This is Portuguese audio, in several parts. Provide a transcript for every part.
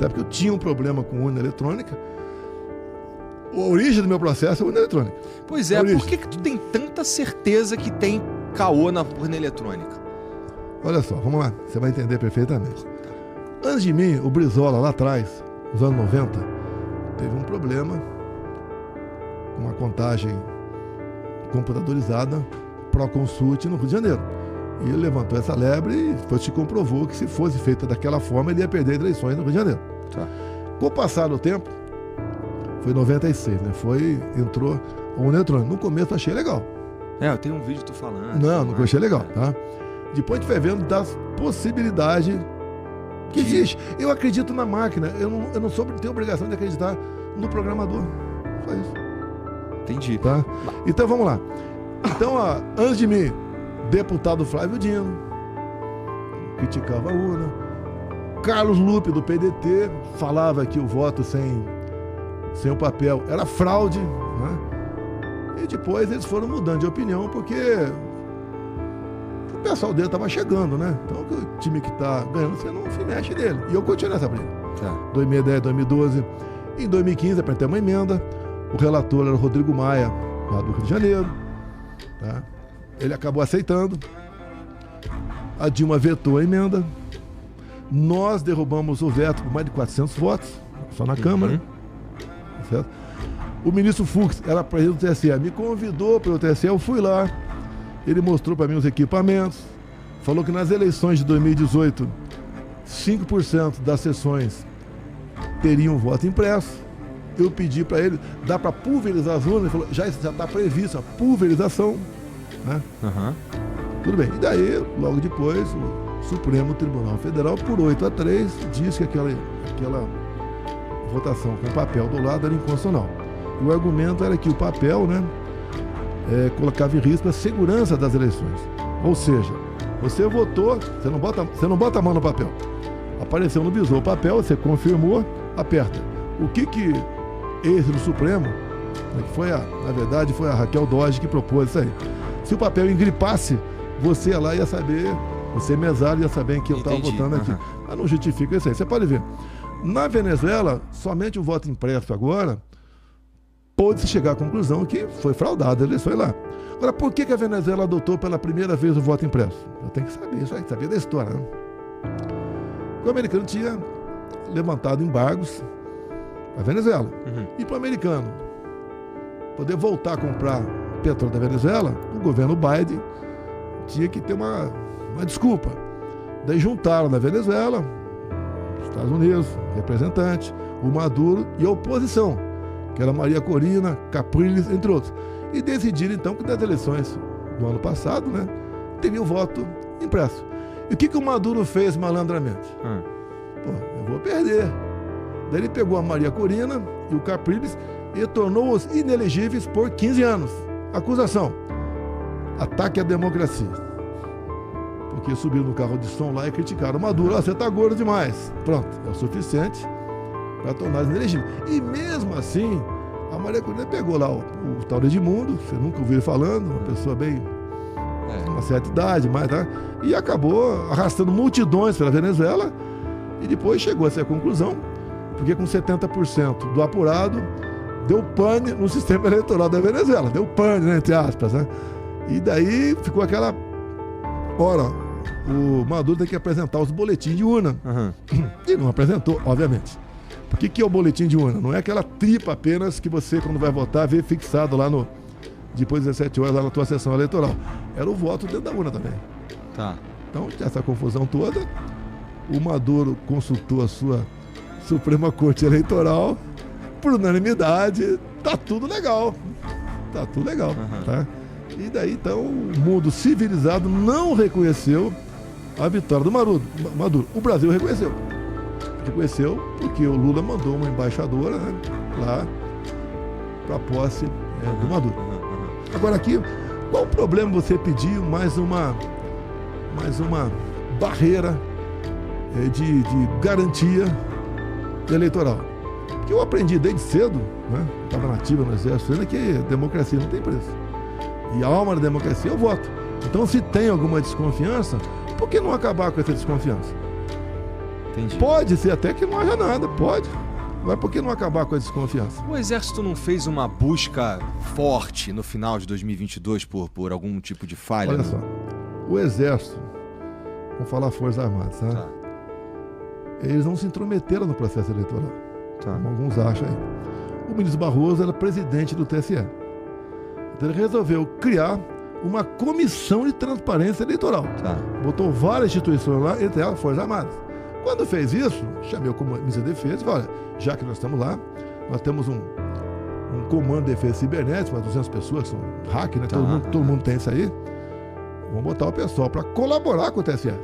até porque eu tinha um problema com urna eletrônica. A origem do meu processo é urna eletrônica. Pois é, por que tu tem tanta certeza que tem caô na urna eletrônica? Olha só, vamos lá, você vai entender perfeitamente. Antes de mim, o Brizola, lá atrás, nos anos 90, teve um problema com uma contagem computadorizada Proconsult no Rio de Janeiro. E ele levantou essa lebre e se comprovou que se fosse feita daquela forma, ele ia perder eleições no Rio de Janeiro. Tá. Com o passar do tempo, foi em 96, né? Entrou o urna eletrônica. No começo eu achei legal. Eu tenho um vídeo tu falando. Não achei legal, tá? Depois a gente vai vendo das possibilidades que existe. Eu acredito na máquina, eu não tenho obrigação de acreditar no programador. Só isso. Entendi. Tá? Então vamos lá. Então, antes de mim, deputado Flávio Dino criticava a urna. Carlos Lupe, do PDT, falava que o voto sem o papel era fraude, né? E depois eles foram mudando de opinião porque o pessoal dele estava chegando, né? Então o time que está ganhando, você não se mexe dele. E eu continuei nessa briga. Tá. 2010, 2012. Em 2015, apresentei uma emenda. O relator era o Rodrigo Maia, lá do Rio de Janeiro. Tá? Ele acabou aceitando. A Dilma vetou a emenda. Nós derrubamos o veto por mais de 400 votos, só na Câmara. Certo? O ministro Fux era presidente do TSE, me convidou para o TSE, eu fui lá. Ele mostrou para mim os equipamentos, falou que nas eleições de 2018, 5% das sessões teriam voto impresso. Eu pedi para ele, dá para pulverizar as urnas? Ele falou, já está prevista a pulverização. Né? Tudo bem. E daí, logo depois, o Supremo Tribunal Federal, por 8-3, disse que aquela votação com papel do lado era inconstitucional. E o argumento era que o papel, né, colocava em risco a segurança das eleições. Ou seja, você votou, você não bota a mão no papel. Apareceu no visor o papel, você confirmou, aperta. O que esse do Supremo, que na verdade foi a Raquel Dodge que propôs isso aí. Se o papel engripasse, você ia lá e ia saber, você mesário ia saber em que eu estava votando aqui. Mas não justifica isso aí. Você pode ver. Na Venezuela, somente o voto impresso agora pôde-se chegar à conclusão que foi fraudada a eleição lá. Agora, por que a Venezuela adotou pela primeira vez o voto impresso? Eu tenho que saber isso aí, saber da história. Né? O americano tinha levantado embargos à Venezuela. E para o americano poder voltar a comprar petróleo da Venezuela, o governo Biden tinha que ter uma desculpa. Daí juntaram na Venezuela, Estados Unidos, representante, o Maduro e a oposição, que era Maria Corina, Capriles, entre outros. E decidiram, então, que nas eleições do ano passado, né, teria o voto impresso. E o que o Maduro fez malandramente? Eu vou perder. Daí ele pegou a Maria Corina e o Capriles e tornou-os inelegíveis por 15 anos. Acusação: ataque à democracia. Porque subiram no carro de som lá e criticaram o Maduro. Você está gordo demais. Pronto, é o suficiente para torná-los inelegíveis. E mesmo assim, a Maria Corina pegou lá o tal de Edmundo, você nunca ouviu ele falando, uma pessoa bem, uma certa idade, mas, tá? E acabou arrastando multidões pela Venezuela e depois chegou a essa conclusão, porque com 70% do apurado, deu pane no sistema eleitoral da Venezuela. Deu pane, né, entre aspas, né? E daí ficou aquela... Ora, o Maduro tem que apresentar os boletins de urna. E não apresentou, obviamente. O que é o boletim de urna? Não é aquela tripa apenas que você, quando vai votar, vê fixado lá depois das 17 horas, lá na tua sessão eleitoral. Era o voto dentro da urna também. Tá. Então, essa confusão toda, o Maduro consultou a sua Suprema Corte Eleitoral, por unanimidade, tá tudo legal. Tá tudo legal, tá? E daí, então, o mundo civilizado não reconheceu a vitória do Maduro. O Brasil reconheceu. Reconheceu porque o Lula mandou uma embaixadora, né, lá para a posse do Maduro. Agora aqui, qual o problema você pedir mais uma barreira de garantia eleitoral? Que eu aprendi desde cedo, né, estava nativa no exército, que democracia não tem preço. E a alma da democracia é o voto. Então, se tem alguma desconfiança, por que não acabar com essa desconfiança? Entendi. Pode ser até que não haja nada, pode. Mas por que não acabar com a desconfiança? O Exército não fez uma busca forte no final de 2022 por algum tipo de falha? Olha só, o Exército, vamos falar Forças Armadas, tá? Tá. Eles não se intrometeram no processo eleitoral, Tá. como alguns acham aí. O ministro Barroso era presidente do TSE. Então ele resolveu criar uma comissão de transparência eleitoral. Tá. Botou várias instituições lá, entre elas Forças Armadas. Quando fez isso, chamei o ministro da Defesa e falei, olha, já que nós estamos lá, nós temos um comando de defesa cibernética, umas 200 pessoas que são hack, né? Tá. Todo mundo tem isso aí. Vamos botar o pessoal para colaborar com o TSE.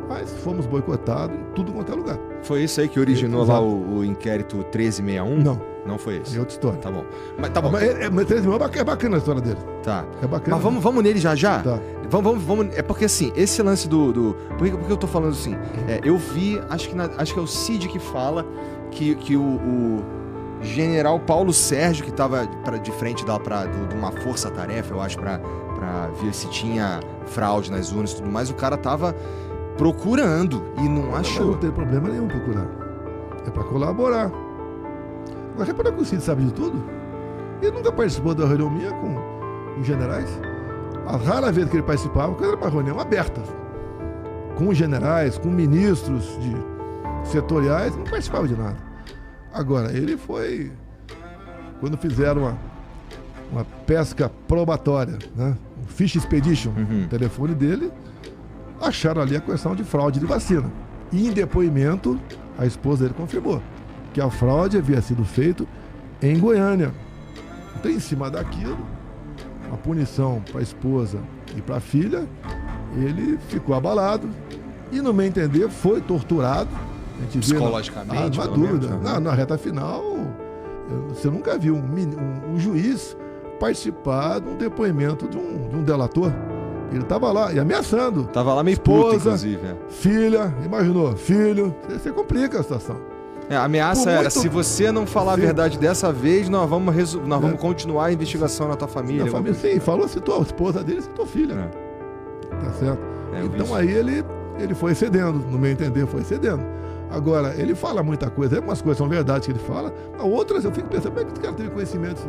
Mas fomos boicotados em tudo quanto é lugar. Foi isso aí que originou Exato. lá o inquérito 1361? Não. Não foi esse? É outra história. Tá bom. Mas tá bom. Mas é bacana a história dele. Tá. É bacana. Mas vamos nele já? Tá. Vamos. É porque assim, esse lance do. Por que eu tô falando assim? Eu vi, acho que é o Cid que fala que o general Paulo Sérgio, que tava de frente de uma força-tarefa, eu acho, pra ver se tinha fraude nas urnas e tudo mais, o cara tava procurando e não achou. Não tem problema nenhum procurar. É para colaborar. Mas reparou que o Cid sabe de tudo? Ele nunca participou da reunião minha com os generais. As raras vezes que ele participava, quando era uma reunião aberta, com os generais, com ministros setoriais, não participava de nada. Agora, ele foi, quando fizeram uma pesca probatória, né? O Fish Expedition, o telefone dele, acharam ali a questão de fraude de vacina. E em depoimento, a esposa dele confirmou que a fraude havia sido feita em Goiânia. Então, em cima daquilo, uma punição para a esposa e para a filha, ele ficou abalado e, no meu entender, foi torturado. A gente Psicologicamente, não há dúvida. Na reta final, você nunca viu um juiz participar de um depoimento de um delator. Ele estava lá e ameaçando. Tava lá meio esposa, puto, inclusive. Filha, imaginou? Filho, você complica a situação. A ameaça era, se você não falar a Sim. verdade dessa vez, nós vamos continuar a investigação na tua família. Na família, sim, falou, citou a esposa dele, citou a filha. Tá certo? Então aí ele foi cedendo, no meu entender, foi cedendo. Agora, ele fala muita coisa, algumas coisas são verdades que ele fala, outras eu fico pensando, como é que esse cara teve conhecimento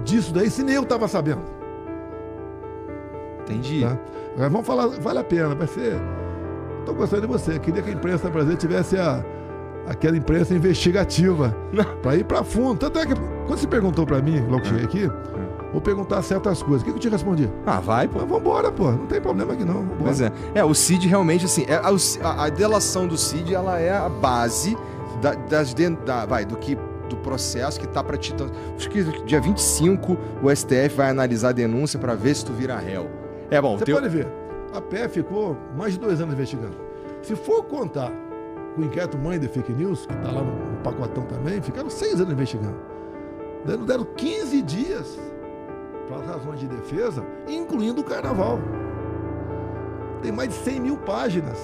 disso daí, se nem eu estava sabendo? Entendi. Tá? Agora vamos falar, vale a pena, vai ser... Estou gostando de você, queria que a imprensa brasileira tivesse aquela imprensa investigativa, para ir para fundo. Tanto é que, quando você perguntou para mim, logo que cheguei aqui, vou perguntar certas coisas, o que eu te respondi? Vai, pô. Vamos embora, pô, não tem problema aqui não. Vambora. Pois é. O Cid realmente, assim, a delação do Cid, ela é a base do processo que tá para ti. Acho que dia 25 o STF vai analisar a denúncia para ver se tu vira réu. Você pode ver, a PF ficou mais de 2 anos investigando. Se for contar com o inquérito Mãe de Fake News, que está lá no pacotão também, ficaram 6 anos investigando. Deram 15 dias para as razões de defesa, incluindo o carnaval. Tem mais de 100 mil páginas.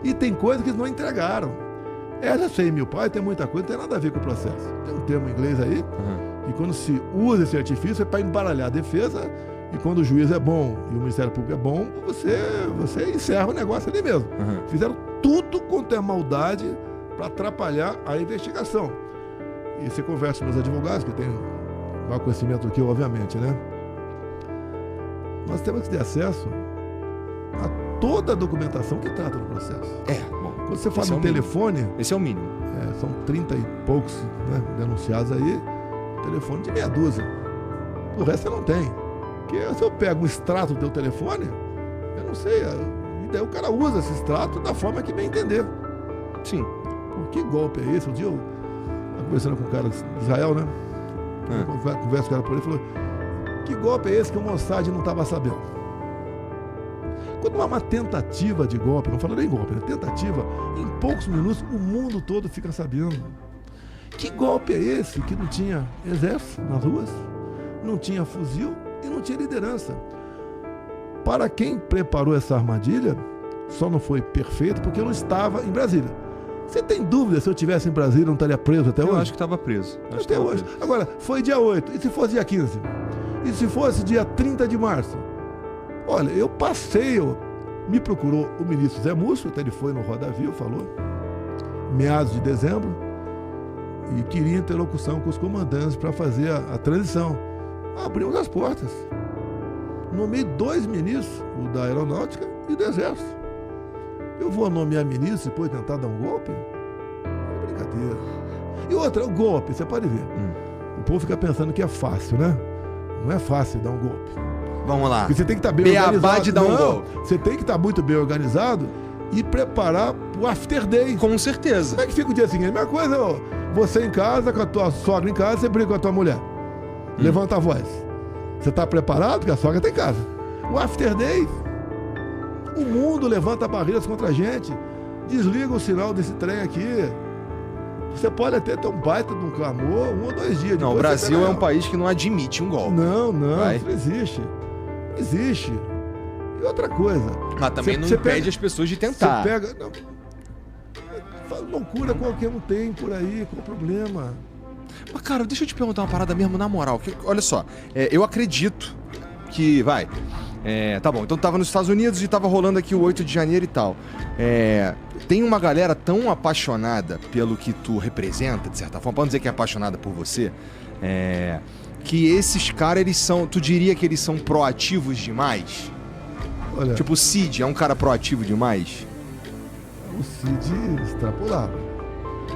E tem coisas que eles não entregaram. Essas 100 mil páginas tem muita coisa, não tem nada a ver com o processo. Tem um termo em inglês aí, e quando se usa esse artifício é para embaralhar a defesa, e quando o juiz é bom e o Ministério Público é bom, você encerra o negócio ali mesmo. Fizeram tudo quanto é maldade para atrapalhar a investigação. E você conversa com meus advogados, que tem maior conhecimento do que eu, obviamente, né? Nós temos que ter acesso a toda a documentação que trata do processo. Bom. Quando você fala no telefone... Esse é o mínimo. São 30 e poucos, né, denunciados aí, telefone de meia dúzia. O resto você não tem. Porque se eu pego um extrato do teu telefone, eu não sei, e daí o cara usa esse extrato da forma que bem entender. Sim. Pô, que golpe é esse? Um dia eu estava conversando com um cara de Israel, né? Converso com o cara por ele e falou, que golpe é esse que o Mossad não estava sabendo? Quando há uma tentativa de golpe, não falo nem golpe, né? Tentativa, em poucos minutos o mundo todo fica sabendo. Que golpe é esse que não tinha exército nas ruas, não tinha fuzil e não tinha liderança? Para quem preparou essa armadilha, só não foi perfeito porque eu não estava em Brasília. Você tem dúvida se eu estivesse em Brasília não estaria preso até hoje? Eu acho que estava preso. Até hoje. Agora, foi dia 8, e se fosse dia 15? E se fosse dia 30 de março? Olha, eu passei, me procurou o ministro Zé Múcio, até ele foi no Roda Viva, falou. meados de dezembro, e queria interlocução com os comandantes para fazer a transição. Abrimos as portas. Nomeei 2 ministros, o da Aeronáutica e do Exército. Eu vou nomear ministro e depois tentar dar um golpe? É brincadeira. E outra, o golpe, você pode ver. O povo fica pensando que é fácil, né? Não é fácil dar um golpe. Vamos lá. Porque você tem que estar bem organizado. De dar um golpe. Você tem que estar muito bem organizado e preparar o after day. Com certeza. Como é que fica o dia seguinte? A mesma coisa, você em casa, com a tua sogra em casa, você briga com a tua mulher. Levanta a voz. Você está preparado? Porque a sogra está em casa. O after day, o mundo levanta barreiras contra a gente. Desliga o sinal desse trem aqui. Você pode até ter um baita de um clamor 1 ou 2 dias. Não, o Brasil é um país que não admite um golpe. Não, isso não existe. Existe. E outra coisa. Mas também não impede as pessoas de tentar. Você pega... Não, loucura qualquer um tem por aí, qual o problema? Mas, cara, deixa eu te perguntar uma parada mesmo na moral. Olha só, eu acredito que... tá bom, então tava nos Estados Unidos e tava rolando aqui o 8 de janeiro e tal. Tem uma galera tão apaixonada pelo que tu representa, de certa forma, pra não dizer que é apaixonada por você, que esses caras, eles são... Tu diria que eles são proativos demais? Olha, tipo, o Cid é um cara proativo demais? O Cid extrapolava.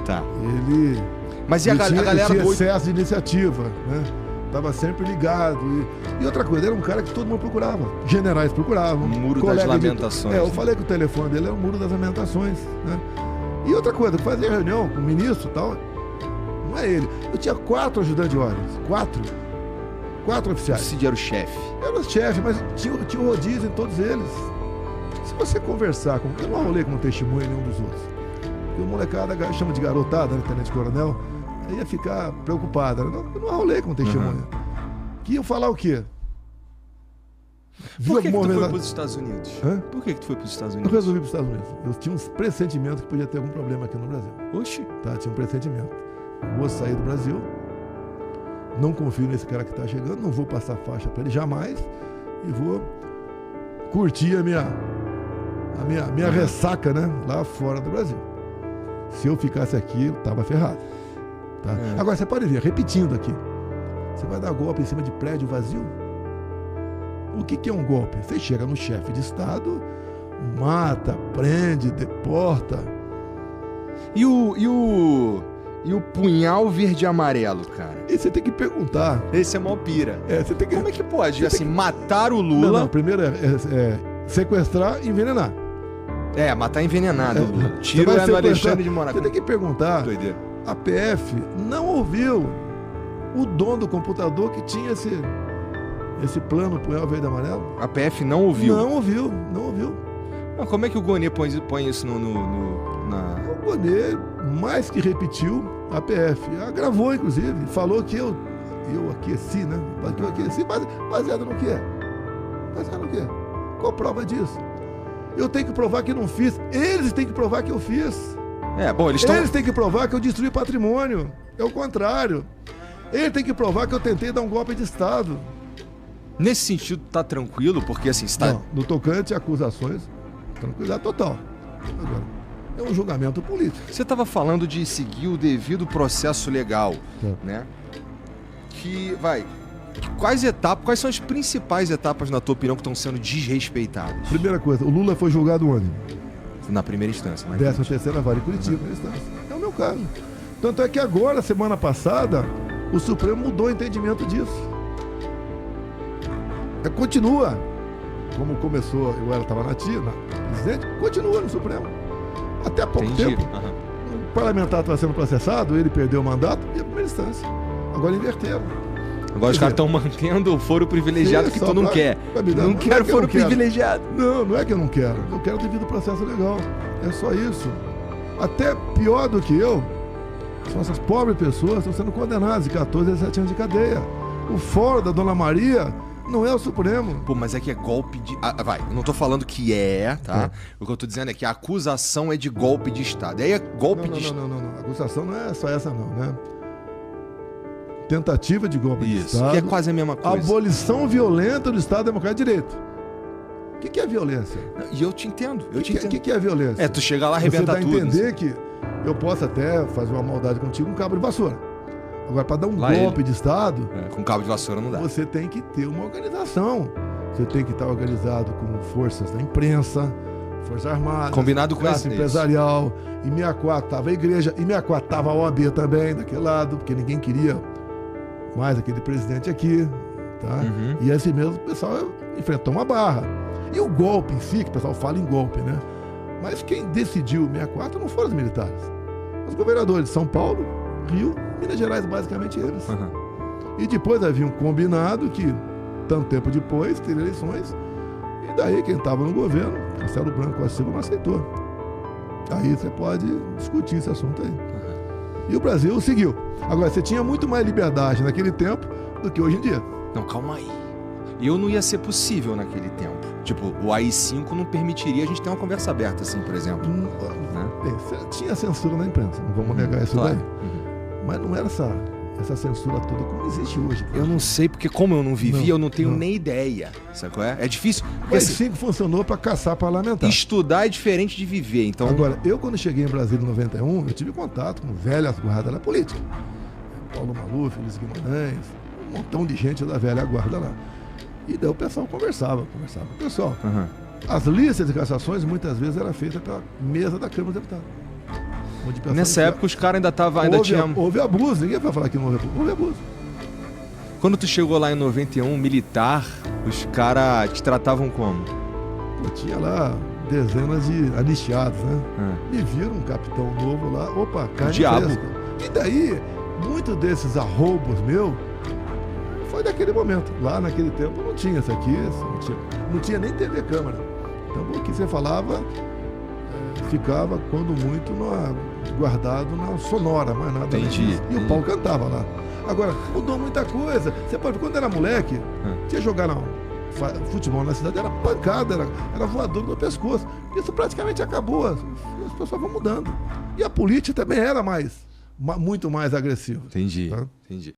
Tá. Ele... Mas e a galera tinha excesso de iniciativa, né? Tava sempre ligado. E outra coisa, era um cara que todo mundo procurava. Generais procuravam. O Muro das Lamentações. Eu falei que o telefone dele era o Muro das Lamentações, né? E outra coisa, fazia reunião com o ministro e tal. Não é ele. Eu tinha 4 ajudantes de ordens. 4 oficiais. O Cid era o chefe. Era o chefe, mas tinha um rodízio em todos eles. Se você conversar com... Eu não arrolei como testemunha nenhum dos outros. Porque o molecada chama de garotada, né, tenente-coronel, ia ficar preocupada. Eu não arrolei como testemunha. Que iam falar o quê? Por que tu foi para os Estados Unidos? Hã? Por que tu foi para os Estados Unidos? Eu resolvi para os Estados Unidos. Eu tinha uns pressentimentos que podia ter algum problema aqui no Brasil. Oxi. Tá, tinha um pressentimento. Vou sair do Brasil, não confio nesse cara que está chegando, não vou passar faixa para ele jamais e vou curtir a minha ressaca, né, lá fora do Brasil. Se eu ficasse aqui, eu tava ferrado. Tá? Agora, você pode ver, repetindo aqui, você vai dar golpe em cima de prédio vazio? O que é um golpe? Você chega no chefe de Estado, mata, prende, deporta. E o punhal verde e amarelo, cara? E você tem que perguntar. Esse é mó pira. Você tem que... Como é que pode, assim, matar o Lula... Não, primeiro é sequestrar e envenenar. Matar envenenado. Tiro é no Alexandre de Moraes. Você tem que perguntar. Doideira. A PF não ouviu o dono do computador que tinha esse plano punhal verde e amarelo. A PF não ouviu? Não ouviu. Mas como é que o Gonê põe isso na... O Gonê, mais que repetiu, a PF agravou, inclusive. Falou que eu aqueci, né? Que eu aqueci, baseado no quê? Baseado no quê? Qual prova disso? Eu tenho que provar que não fiz. Eles têm que provar que eu fiz. Eles têm que provar que eu destruí patrimônio. É o contrário. Ele tem que provar que eu tentei dar um golpe de Estado. Nesse sentido, tá tranquilo? Porque assim, está... Não, no tocante a acusações, tranquilidade total. Agora, é um julgamento político. Você estava falando de seguir o devido processo legal, né? Quais são as principais etapas, na tua opinião, que estão sendo desrespeitadas? Primeira coisa, o Lula foi julgado onde? Na primeira instância. 13ª vara em Curitiba, primeira instância. É o meu caso. Tanto é que agora, semana passada, o Supremo mudou o entendimento disso. Continua, como começou, eu estava na presidente, continua no Supremo. Até há pouco tempo, o parlamentar estava sendo processado, ele perdeu o mandato e a primeira instância. Agora inverteram. Agora os caras estão mantendo o foro privilegiado que tu não quer. Não quero foro privilegiado. Não é que eu não quero. Eu quero devido processo legal. É só isso. Até pior do que eu, são essas pobres pessoas que estão sendo condenadas de 14 a 17 anos de cadeia. O foro da Dona Maria não é o Supremo. Pô, mas é que é golpe de... eu não tô falando que tá? O que eu tô dizendo é que a acusação é de golpe de Estado. Aí é golpe de Estado. Não. A acusação não é só essa não, né? Tentativa de golpe de Estado. Isso, que é quase a mesma coisa. Abolição violenta do Estado Democrático de Direito. O que é violência? E eu te entendo. O que é violência? Tu chega lá e arrebenta tudo. Você dá a entender que Eu posso até fazer uma maldade contigo com um cabo de vassoura. Agora, para dar um Lá golpe de Estado, Com cabo de vassoura não dá. você tem que ter uma organização. Você tem que estar organizado com forças da imprensa, Forças Armadas, Combinado com classe esse empresarial. Em 64 estava a igreja, em 64 estava a OAB também, daquele lado, porque ninguém queria mais aquele presidente aqui. Tá? Uhum. E assim mesmo o pessoal enfrentou uma barra. E o golpe em si, que o pessoal fala em golpe, né? Mas quem decidiu 64 não foram os militares. Os governadores de São Paulo, Rio, Minas Gerais, basicamente eles. Uhum. E depois havia um combinado que, tanto tempo depois, teria eleições. E daí quem estava no governo, Castelo Branco Costa Silva, não aceitou. Aí você pode discutir esse assunto aí. E o Brasil seguiu. Agora, você tinha muito mais liberdade naquele tempo do que hoje em dia. Não, calma aí. Eu não ia ser possível naquele tempo. Tipo, o AI-5 não permitiria a gente ter uma conversa aberta, assim, por exemplo. Né? Bem, tinha censura na imprensa, não vamos negar isso Claro. daí. Mas não era essa censura toda como existe hoje. Eu não sei, porque como eu não vivi, Não, eu não tenho não. nem ideia. Sabe qual é? É difícil. O Porque assim, AI-5 funcionou para caçar parlamentar. estudar é diferente de viver, então... Agora, eu quando cheguei em Brasília em 91, eu tive contato com velhas guardas da política. Paulo Maluf, Luiz Guimarães, um montão de gente da velha guarda lá. E daí o pessoal conversava com o pessoal. Uhum. As listas de cassações muitas vezes eram feitas pela mesa da Câmara dos Deputados. Onde o pessoal Nessa dizia, época os caras ainda estavam... Ainda tinha... houve abuso, ninguém vai falar que não houve abuso. Houve abuso. Quando tu chegou lá em 91, militar, os caras te tratavam como? Pô, tinha lá dezenas de anistiados, né? Me viram um capitão novo lá, opa, carne diabo. fresca. E daí, muitos desses arroubos meus foi daquele momento. Lá naquele tempo não tinha isso aqui, não tinha nem TV câmera. Então o que você falava ficava, quando muito, guardado na sonora, mais nada. Entendi. E o pau cantava lá. Agora, mudou muita coisa. Você pode ver, quando era moleque, tinha jogar futebol na cidade, era pancada, era voador no pescoço. Isso praticamente acabou. As pessoas vão mudando. E a política também era muito mais agressiva. Entendi, Tá? entendi.